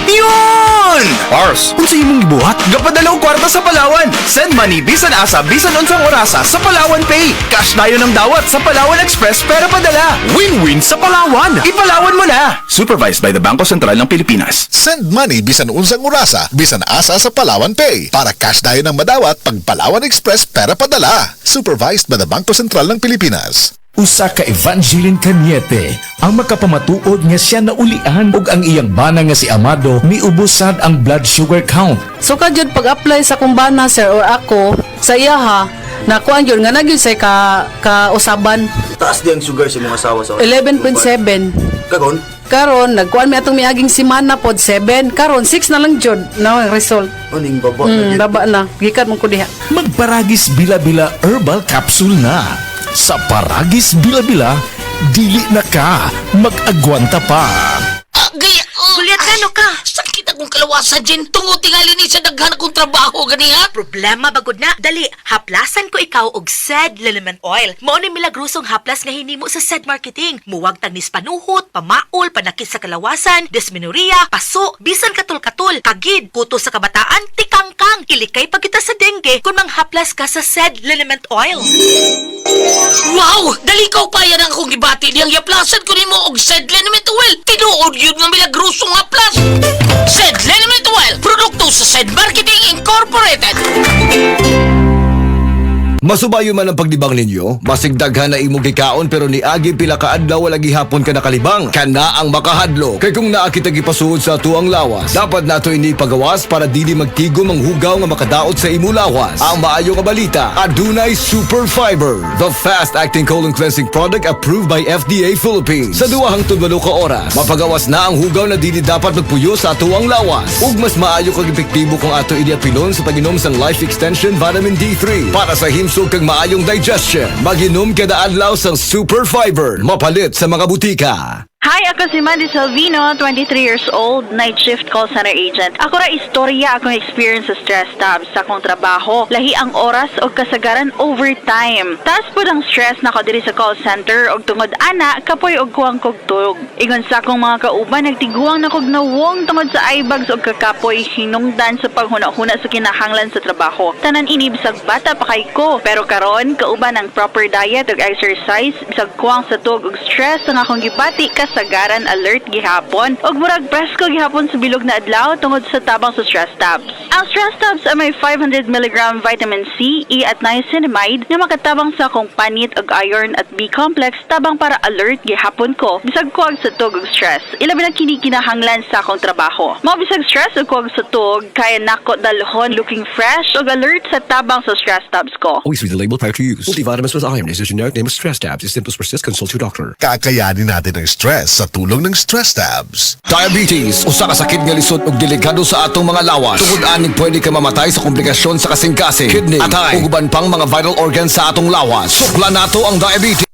Yun! Ars, unsa imong gibuhat? Gapadalaw kwarta sa Palawan. Send money bisan asa bisan unsang orasa sa Palawan Pay. Cash dayon ng dawat sa Palawan Express pera padala. Win-win sa Palawan. Ipalawan mo na. Supervised by the Bangko Sentral ng Pilipinas. Send money bisan unsang orasa, bisan asa sa Palawan Pay. Para cash dayon ng madawat pag Palawan Express pera padala. Supervised by the Bangko Sentral ng Pilipinas. Usa ka Evangeline Cañete ang makapamatuod nga siya naulian ug ang iyang bana nga si Amado miubusad ang blood sugar count. So kadyod pag-apply sa kumbana sir or ako sa iya ha, nakuan yun nga nagyud say ka usaban Taas di ang sugar sa mga asawa sa 11.7. Kagon? Karon nagkuan mi atong miaging simana pod 7. Karon 6 na lang jud na ang result. Aning baba na yun. Baba na. Gikan mo ko diha. Magparagis bila-bila herbal capsule na. Sa Paragis bila-bila, dili na ka mag-agwanta pa. Gaya, Gulyat gano ka? Sakit akong kalawasan, Jen. Tungo tingali ni sa daghan akong trabaho, gani ha? Problema bagod na. Dali, haplasan ko ikaw og SED Liliment Oil. Mao ni milagrosong haplas nga hinimo sa SED Marketing. Muwag tagnis panuhot, pamaol, panakit sa kalawasan, dysmenorrhea, paso, bisan katul-katul, kagid, kuto sa kabataan, tikangkang, ilikay pagkita sa dengue kung manghaplas ka sa SED Liliment Oil. Wow! Dali ka pa yan ang akong gibati. Diyang yaplasan ko ni mo og Sed Liniment Oil. Tinuod yun nga milagrosong haplas. Sed Liniment Oil. Produkto sa Sed Marketing Incorporated. Masubayo man ang pagdibang ninyo, masigdaghan na imong gikaon pero niagi pila ka adlaw wala gihapon ka nakalibang. Kana ang makahadlo. Kay kung naa kita gipasuod sa tuang lawas, dapat nato ini pagawas para dili magtigom ang hugaw nga makadaot sa imo lawas. Ang maayo nga balita, adunay Super Fiber, the fast-acting colon cleansing product approved by FDA Philippines. Sa 2 hangtod 8 ka oras, mapagawas na ang hugaw na dili dapat magpuyo sa tuang lawas. Ug mas maayo kag epektibo kung ato ini apilon sa pag-inom sang Life Extension Vitamin D3 para sa himsog kag maayong digestion. Mag-inom kada adlaw sang Super Fiber, mapalit sa mga butika. Hi, ako si Mandy Salvino, 23 years old, night shift call center agent. Ako ra istorya akong experience sa stress tabs sa akong trabaho. Lahi ang oras o kasagaran overtime. Taas po ang stress na ako diri sa call center og tungod ana, kapoy og kuwang kogtog. Ingon sa akong mga kauban, nagtiguang na kog nawong tungod sa eyebags og kakapoy hinungdan sa paghuna-huna sa kinahanglan sa trabaho. Tanan ini bisag bata pa kay ko. Pero karon, kauban ang proper diet ug exercise, bisag kuwang sa tug ug stress ang akong gibati kasagaran alert gihapon ug murag presko gihapon sa bilog na adlaw tungod sa tabang sa stress tabs. Ang stress tabs ay may 500 mg vitamin C, E at niacinamide na makatabang sa akong panit ug iron at B complex tabang para alert gihapon ko bisag kuwag sa tug ug stress. Ilabi na kini kinahanglan sa akong trabaho. Mao bisag stress ug kuwag sa tug kaya nako dalhon looking fresh ug alert sa tabang sa stress tabs ko. Always read the label prior to use. Multivitamins with iron is a generic name of stress tabs. If symptoms persist, consult your doctor. Kakayanin natin ang stress sa tulong ng Stress Tabs. Diabetes, usa ka sakit nga lisod ug delikado sa atong mga lawas. Tungod anig pwede ka mamatay sa komplikasyon sa kasing-kasing, kidney, atay, ug uban pang mga vital organs sa atong lawas. Suklan nato ang diabetes.